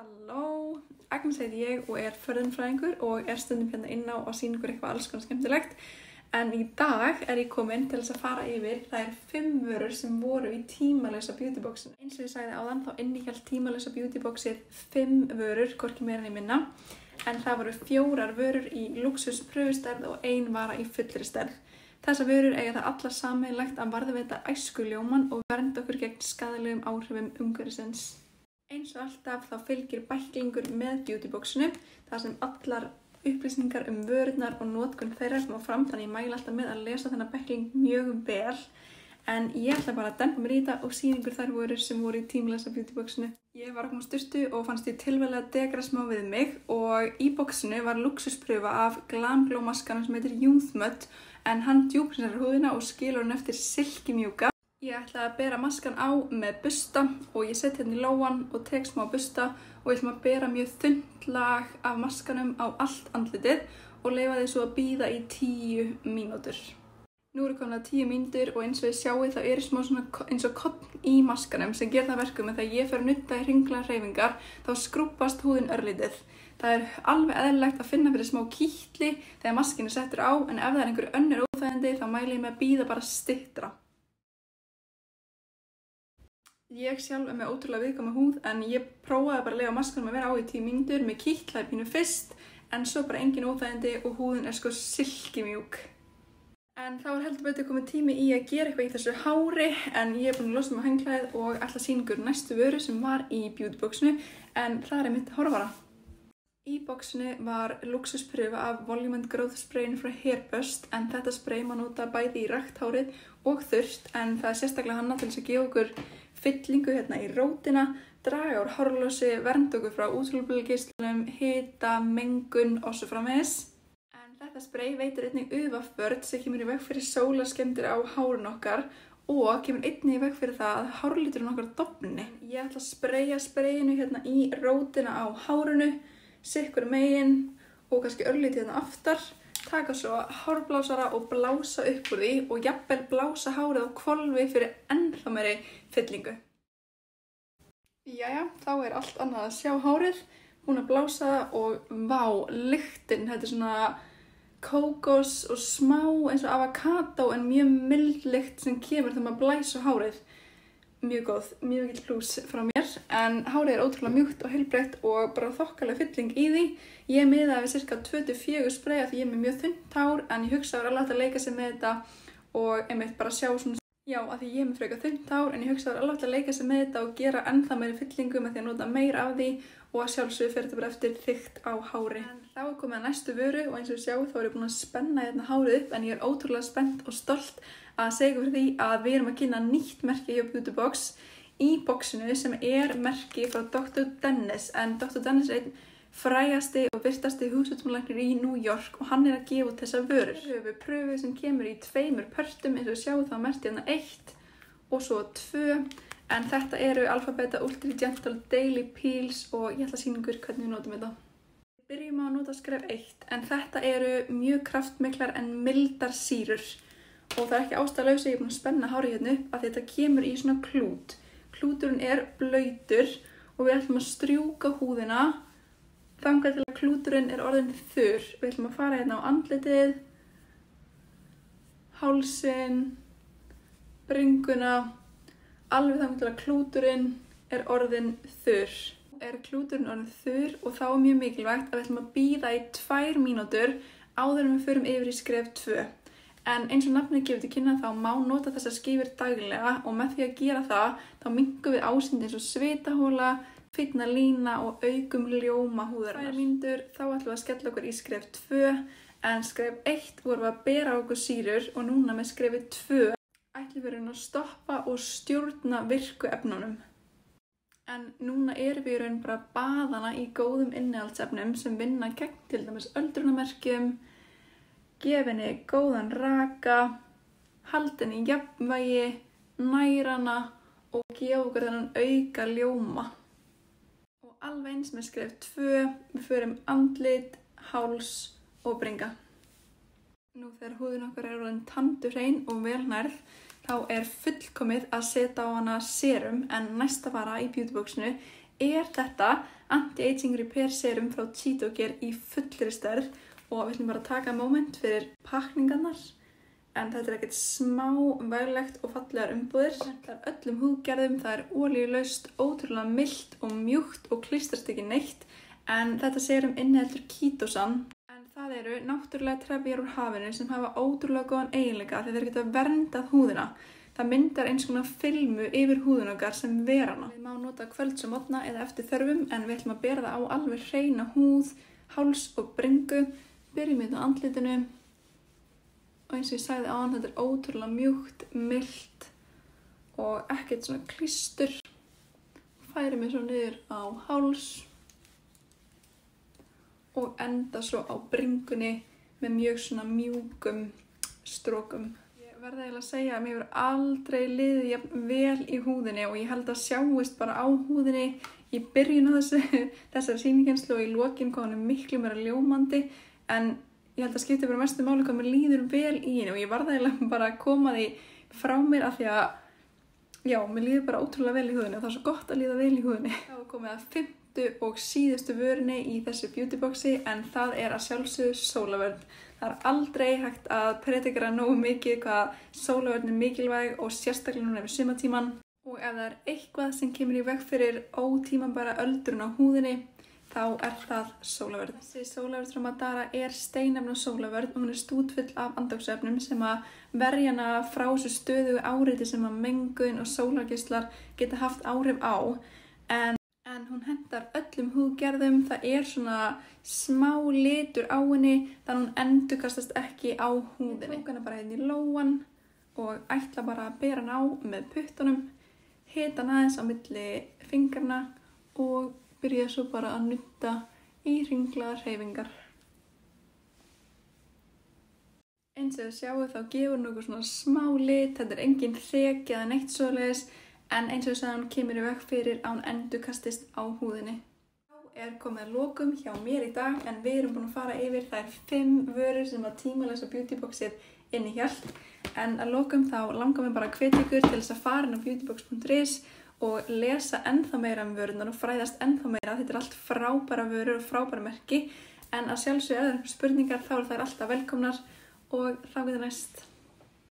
Halló, Agnes heiti ég og förðunfræðingur og stundum hérna inn á að sýna ykkur eitthvað alls konar skemmtilegt. En í dag ég komin til þess að fara yfir þær 5 vörur sem voru í tímalausa beautyboxinu. Eins og ég sagði áðan þá innihélt tímalausa beautyboxið 5 vörur, hvorki meira né minna. En það voru 4 vörur í luxus pröfustærð og 1 vara í fullri stærð. Þessar vörur eiga það allar sameiginlegt að varðveita æskuljóman og vernda okkur gegn skaðlegum áhrifum umhverfisins. Eins og alltaf þá fylgir bæklingur með beautyboxinu, þar sem allar upplýsingar vörurnar og notkun þeirra koma fram, þannig ég mæli alltaf með að lesa þennan bækling mjög vel. En ég ætla bara að dempa mér í þetta og sýna ykkur þær vörur sem voru í tímalausa beautyboxinu. Ég var að koma sturtu og fannst ég tilvalið að degra smá við mig og í boxinu var luxuspröfa af Glam Glow maskanum sem heitir Youth Mud, en hann djúpsar húðina og skilur hann eftir silkimjúka. Ég ætla að bera maskan á með busta og ég set hérna í lóan og tek smá busta og ég ætla að bera mjög þunnt lag af maskanum á allt andlitið og leyfa því svo að bíða í 10 mínútur. Nú eru komin 10 mínútur og eins og ég sjáið þá smá svona eins og korn í maskanum sem gerir það verkum að þegar ég fer að nudda í hringlaðar hreyfingar þá skrúbbast húðin örlítið. Það alveg eðlilegt að finna fyrir smá kýtli þegar maskin settur á, en ef það einhver önnur óþægindi þá mæli ég með að bíða bara styttra. Ég sjálf með ótrúlega viðkvæma húð en ég prófaði bara að leyfa maskanum að vera á í 10 mínútur með kýtlaði pínu fyrst, en svo bara engin óþægindi og húðin sko silkimjúk. En þá heldur betur komið tími í að gera eitthvað í þessu hári, en ég búin að losna með hangklæðið og ætla að sýna ykkur næstu vöru sem var í beautyboxinu, en það mitt hárvara. Í boxinu var luxuspröfa af Volume and Growth sprayinu frá Hairbust, en þetta spray má nota bæði í rakt hárið og þurrt, en það sérstaklega hannað til þess að gefa okkur fyllingu hérna í rótina, draga úr hárlosi, vernda okkur frá útfjólubylgeislunum, hita, mengun og svo framvegis. En þetta spray veitir einnig UV-vörn sem kemur í veg fyrir sólarskemmdir á hárun okkar og kemur einnig í veg fyrir það að hárliturinn okkar dofni. Ég ætla að spraya sprayinu hérna í rótina á hárunu, sikkur megin og kannski örlítið hérna aftar, taka svo hárblásara og blása upp úr því og jafnvel blása hárið á hvolfi fyrir ennþá meiri fyllingu. Jæja, þá allt annað að sjá hárið, búin að blása það og vá, lyktin, þetta svona kókos og smá eins og avokado en mjög mild lykt sem kemur þegar maður blæs á hárið. Mjög góð, mjög mikill plús frá mér, en hárið ótrúlega mjúkt og heilbrigt og bara þokkaleg fylling í því. Ég miðaði við cirka 2-4 spraya því ég með mjög þunnt hár, en ég hugsaði alveg að leika sér með þetta og einmitt bara sjá svona, já, að því ég með frekar þunnt hár, en ég hugsaði alveg að leika sér með þetta og gera ennþá meiri fyllingu með því að nota meira af því og að sjálfsögðu fer þetta bara eftir þykkt á hári. En þá komið að næstu vöru og eins og sjá þá ég búin að spenna hérna hárið upp, en ég ótrúlega spennt og stolt að segja fyrir því að við erum að kynna nýtt merki hjá Beautybox í boxinu sem merki frá Dr. Dennis, en Dr. Dennis einn frægasti og virtasti húsvörðslæknir í New York og hann að gefa út þessar vörur. Við höfum pröfu sem kemur í 2 pörtum, eins og sjáu þá merkti hérna 1 og svo 2, en þetta eru Alphabeta Ultra Gentle Daily Peels og ég ætla að sýna ykkur hvernig við notum þetta. Við byrjum á að nota skref 1, en þetta eru mjög kraftmiklar en mildar sýrur. Og það ekki ástæðulaust að ég búin að spenna hárið hérna upp að þetta kemur í svona klút. Klúturinn blautur og við ætlum að strjúka húðina þangað til að klúturinn orðinn þurr. Við ætlum að fara hérna á andlitið, hálsinn, bringuna, alveg þangað til að klúturinn orðinn þurr. Klúturinn orðinn þurr og þá mjög mikilvægt að við ætlum að bíða í 2 mínútur áður en við förum yfir í skref 2. En eins og nafnið gefur til kynna þá má nota þessar skífur daglega og með því að gera það þá minnkum við ásýnd eins og svitahóla, fínna lína og aukum ljóma húðarinnar. 2 mínútur þá ætlum við að skella okkur í skref 2, en skref 1 vorum við að bera á okkur sýrur og núna með skrefi 2 ætlum við að stoppa og stjórna virku efnunum. En núna við í raun bara að baða hana í góðum innihaldsefnum sem vinna gegn til dæmis öldrunarmerkjum, gefa henni góðan raka, halda henni í jafnvægi, næra hana og gefa okkur þennan auka ljóma. Og alveg eins með skref 2, við förum andlit, háls og bringa. Nú þegar húðin okkar orðin tandurhrein og velnærð, þá fullkomið að setja á hana serum, en næsta vara í beautyboxinu þetta Anti-Aging Repair Serum frá Cheetogear í fullri stærð og við ætlum bara að taka moment fyrir pakningarnar. En þetta ekkert smá veglegt og fallegar umbúðir. Þetta öllum húðgerðum, það olíulaust, ótrúlega milt og mjúkt og klístrast ekki neitt. En þetta serum inniheldur kítósan. En það eru náttúrulega trefjar úr hafinu sem hafa ótrúlega góðan eiginleika því þeir geta verndað húðina. Það myndar eins konar filmu yfir húðun okkar sem ver hana. Við má nota kvölds og morgna eða eftir þörfum en við ætlum að bera það á alveg hreina húð, háls og bringu. Byrjum við á andlitinu. Og eins og ég sagði áðan, þetta ótrúlega mjúkt, milt og ekkert svona klístur. Færi mig svo niður á háls og enda svo á bringunni með mjög svona mjúkum strókum. Ég verði eiginlega að segja að mér hefur aldrei liðið jafn vel í húðinni og ég held að sjáist bara á húðinni í byrjun á þessari sýningarkennslu og í lokin hvað hann miklu meira ljómandi en ég held að skipti bara mestu máli hvað mér líður vel í henni og ég varð eiginlega bara að koma því frá mér af því að já, mér líður bara ótrúlega vel í húðinni og það er svo gott að líða vel í húðinni. Þá er komið að 5. og síðustu vörunni í þessu beautyboxi en það er að sjálfsögðu sólavörn. Það er aldrei hægt að predikera nógu mikið hvað sólavörn er mikilvæg og sérstaklega núna yfir sumartímann. Og ef það er eitthvað sem kemur í veg fyrir ótímabæra öldrun á húðinni þá er það sólavörn. Þessi sólavörn frá Madara er steinefna sólavörn og hún er stútfull af andóksefnum sem að verja hana frá þessu stöðugu áreiti sem að mengun og sólargeislar geta haft áhrif á. En hún hentar öllum húðgerðum, það er svona smá litur á henni þannig að hún endurkastast ekki á húðinni. Ég tók hana bara hérna í lóan og ætla bara að bera hana á með puttunum, hita hana aðeins á milli fingrana og byrja svo bara að nudda í hringlaðar hreyfingar. Eins og þið sjáu þá gefur hún okkur svona smá lit, þetta er engin þreki eða neitt svoleiðis en eins og þess að hún kemur í veg fyrir að hún endurkastist á húðinni. Þá er komið að lokum hjá mér í dag en við erum búin að fara yfir þær 5 vörur sem að tímalösa beautyboxið innihélt. En að lokum þá langar mér bara að hvetja ykkur til þess að fara inn á beautybox.is og lesa ennþá meira vörurnar og fræðast ennþá meira. Þetta er allt frábæra vörur og frábæra merki en að sjálfsögðu ef það eru spurningar þá eru þær alltaf velkomnar og þá við næst.